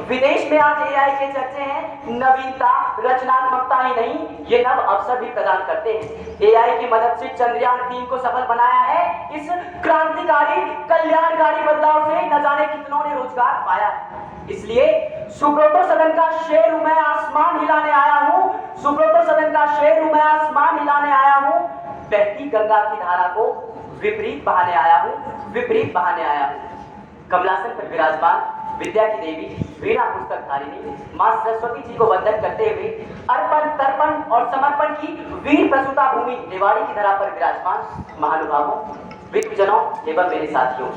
विदेश में आज एआई के चर्चे हैं। नवीनता, रचनात्मकता ही नहीं, ये नव अवसर भी प्रदान करते हैं। एआई की मदद से चंद्रयान 3 को सफल बनाया है। इस क्रांतिकारी, कल्याणकारी बदलाव से न जाने कितनों ने रोजगार पाया है। इसलिए सुब्रतो सदन का शेर हूं मैं, आसमान हिलाने आया हूं। सुब्रतो सदन का शेर हूं मैं, आसमान हिलाने आया हूं। बहती गंगा की धारा को विपरीत बहाने आया हूं, विपरीत बहाने आया हूं। कमलासन पर विराजमान विद्या की देवी, वीणा पुस्तक धारिणी मां सरस्वती जी को वंदन करते हुए अर्पण, तर्पण और समर्पण की वीर प्रसूता भूमि निवाड़ी की धरा पर विराजमान महानुभावों, विद्वजनों एवं मेरे साथियों,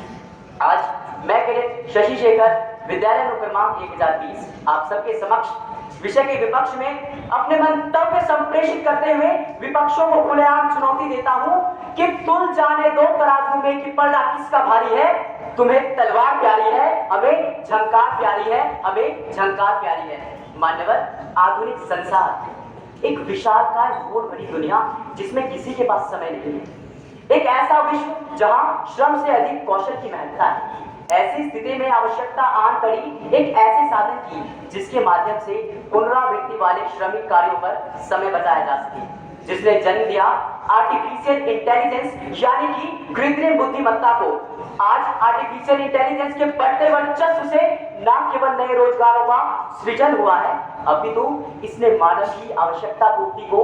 आज मैं कैडेट शशि शेखर, विद्यालय अनुक्रमांक 1020 आप सबके समक्ष विषय के विपक्ष में अपने मंतव्य संप्रेषित करते हुए विपक्षों को खुलेआम चुनौती देता हूं कि तुल जाने दो तराजू में कि पलड़ा किसका भारी है। तुम्हें तलवार प्यारी है, हमें झंकार प्यारी है, हमें झंकार प्यारी है। मान्यवर, आधुनिक संसार एक विशालकाय घोर भरी दुनिया जिसमें किसी के पास समय नहीं है। एक ऐसा विश्व जहां श्रम से अधिक कौशल की महत्ता है। ऐसी स्थिति में आवश्यकता आन पड़ी एक ऐसे साधन की जिसके माध्यम से पुनरावृत्ति वाले श्रमिक कार्यों पर समय बचाया जा सके, जिसने जन्म दिया आर्टिफिशियल इंटेलिजेंस यानी कि कृत्रिम बुद्धिमत्ता को। आज आर्टिफिशियल इंटेलिजेंस के बढ़ते वर्चस्व से न केवल नए रोजगारों का सृजन हुआ है, अपितु इसने मानव की आवश्यकता पूर्ति को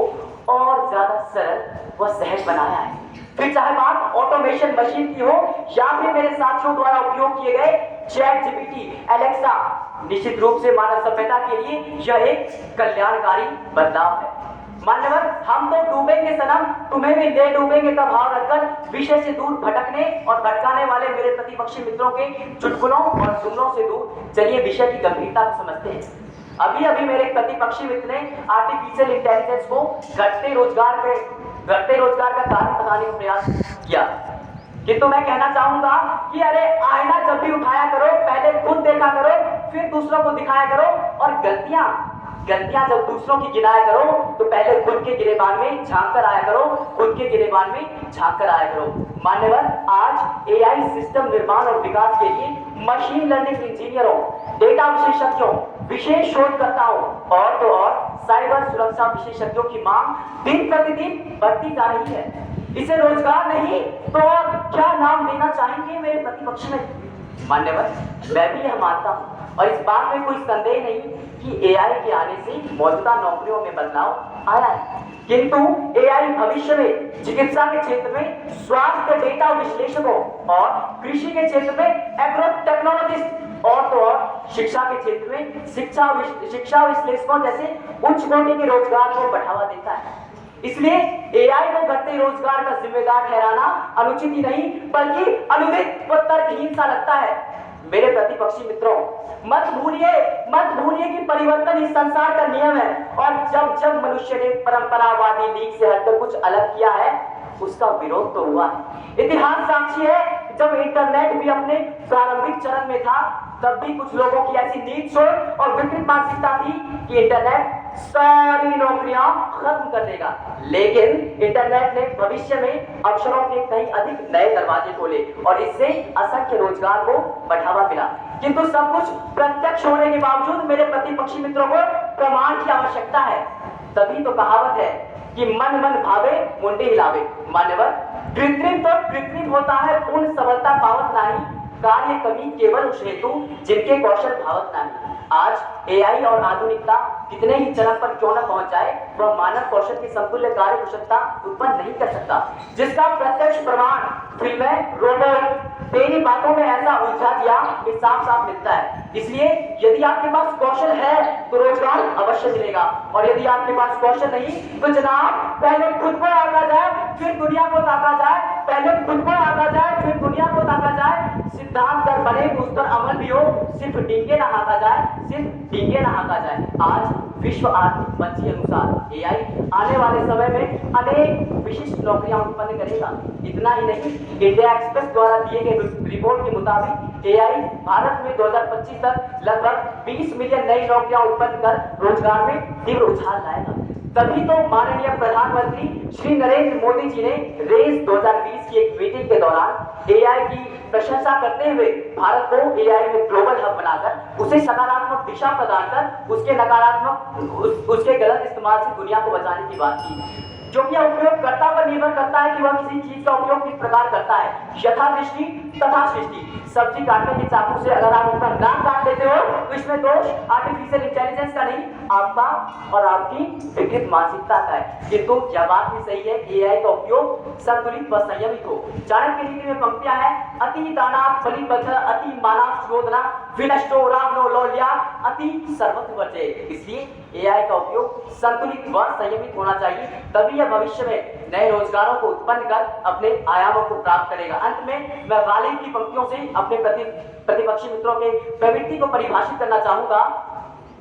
और ज्यादा सरल व सहज बनाया है। फिर चाहे बात ऑटोमेशन मशीन की हो या फिर मेरे साथियों द्वारा उपयोग किए गए चैट जीपीटी, एलेक्सा, निश्चित रूप से मानव सभ्यता के लिए यह एक कल्याणकारी बदलाव है। मान्यवर, हम तो डूबेंगे सनम, तुम्हें भी ले डूबेंगे का भाव रखकर विषय से दूर भटकने और भटकाने वाले मेरे प्रतिपक्षी मित्रों के चुटकुलों और जुमलों से दूर चलिए विषय की गंभीरता को समझते हैं। अभी अभी मेरे प्रतिपक्षी मित्र ने आर्टिफिशियल इंटेलिजेंस को घटते रोजगार का कारण बताने का प्रयास किया, किंतु मैं कहना चाहूंगा कि अरे आईना जब भी उठाया करो पहले खुद देखा करो, फिर दूसरों को दिखाया करो, और गलतियां जब दूसरों की गिनाया करो तो पहले खुद के गिरेबान में झांक कर आया करो, खुद के गिरेबान में झांक कर आया करो। मान्यवर, आज एआई सिस्टम निर्माण और विकास के लिए मशीन लर्निंग इंजीनियरों, डेटा विशेषज्ञों, विशेष शोधकर्ताओं और तो और साइबर सुरक्षा विशेषज्ञों की मांग दिन प्रतिदिन बढ़ती जा रही है। इसे रोजगार नहीं तो और क्या नाम देना चाहेंगे मेरे प्रतिपक्ष में? मान्यवर, मैं भी यह मानता हूं और इस बात में कोई संदेह नहीं कि एआई के आने से मौजूदा नौकरियों में बदलाव आया है, किंतु एआई भविष्य में चिकित्सा के क्षेत्र में स्वास्थ्य डेटा विश्लेषकों और कृषि के क्षेत्र में एग्रो टेक्नोलॉजिस्ट और तो और शिक्षा के क्षेत्र में शिक्षा विश्लेषकों जैसे उच्च कोटि के रोजगार को बढ़ावा देता है। इसलिए एआई को घटते रोजगार का जिम्मेदार ठहराना अनुचित ही नहीं बल्कि अनुचित व तर्कहीन सा लगता है। मेरे प्रतिपक्षी मित्रों, मत भूलिए कि परिवर्तन इस संसार का नियम है, और जब मनुष्य ने परंपरावादी लीग से हटकर कुछ अलग किया है उसका विरोध तो हुआ है। इतिहास साक्षी है, जब इंटरनेट भी अपने प्रारंभिक चरण में था तब भी कुछ लोगों की ऐसी नीच सोच और विकृत मानसिकता थी कि इंटरनेट सारी नौकरियां खत्म कर देगा, लेकिन इंटरनेट ने भविष्य में अवसरों के कहीं अधिक नए दरवाजे खोले और इससे असंख्य रोजगार को बढ़ावा मिला। किंतु सब कुछ प्रत्यक्ष होने के बावजूद मेरे प्रतिपक्षी मित्रों को प्रमाण की आवश्यकता है। तभी तो कहावत है कि मन भावे मुंडी हिलावे। मान्यवर, कृत्रिम तो कृत्रिम होता है, पूर्ण सफलता पावत नहीं, कार्य कमी केवल उस हेतु जिनके कौशल भावत नहीं। आज एआई और आधुनिकता कितने ही चरण पर क्यों न पहुंच जाए, वह मानव कौशल की समतुल्य कार्य कुशलता उत्पन्न नहीं कर सकता, जिसका प्रत्यक्ष प्रमाण फिल्में, रोबोट तेरी बातों में ऐसा उलझा दिया कि साफ साफ मिलता है। इसलिए यदि आपके पास कौशल है तो रोजगार अवश्य मिलेगा, और यदि आपके पास कौशल नहीं तो जनाब पहले खुद को आंका जाए फिर दुनिया को ताका जाए, पहले खुद को आंका जाए फिर दुनिया को ताका जाए। सिद्धांत कर बने उस पर अमल भी हो, सिर्फ डींगे ना हाँका जाए, सिर्फ डींगे ना हाँका जाए। आज विश्व आर्थिक मंच के अनुसार एआई आने वाले समय में अनेक विशिष्ट नौकरियां उत्पन्न करेगा। इतना ही नहीं, इंडिया एक्सप्रेस द्वारा दिए गए रिपोर्ट के मुताबिक एआई भारत में 2025 तक लगभग 20 मिलियन नई नौकरियां उत्पन्न कर रोजगार में तीव्र उछाल लाएगा। तभी तो माननीय प्रधानमंत्री श्री नरेंद्र मोदी जी ने रेस 2020 की एक मीटिंग के दौरान एआई की प्रशंसा करते हुए भारत को एआई में ग्लोबल हब बनाकर उसे सकारात्मक दिशा प्रदान कर उसके गलत इस्तेमाल से दुनिया को बचाने की बात की। जो कि उपयोगकर्ता पर निर्भर करता है कि वह किसी चीज का उपयोग किस प्रकार करता है। यथा दृष्टि तथा सृष्टि। सब्जी काटने के चाकू से अगर आप उसका नाक काट देते हो तो इसमें दोष आर्टिफिशियल इंटेलिजेंस का नहीं, आपका और आपकी विकृत मानसिकता का है। किंतु यह बात भी सही है कि एआई का उपयोग संतुलित व संयमित हो। चाणक्य नीति में पंक्तियां हैं, अति दानात् बलिबद्ध, अति मानात् शोधना, विनष्टो रावणो लौल्या, अति सर्वत्र वर्जय। इसलिए एआई का उपयोग संतुलित व संयमित होना चाहिए, तभी यह भविष्य में नए रोजगारों को उत्पन्न कर अपने आयामों को प्राप्त करेगा। अंत में मैं गालिब की पंक्तियों से अपने प्रतिपक्षी मित्रों के प्रवृत्ति को परिभाषित करना चाहूंगा।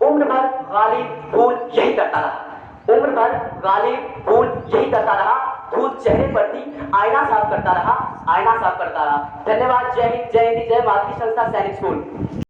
उम्र भर गालिब भूल यही करता रहा, उम्र भर गालिब भूल यही करता रहा, धूल चेहरे पर थी, आईना साफ करता रहा, आईना साफ करता रहा। धन्यवाद। जय हिंद, जय हिंद, जय भारतीय संस्था सैनिक स्कूल।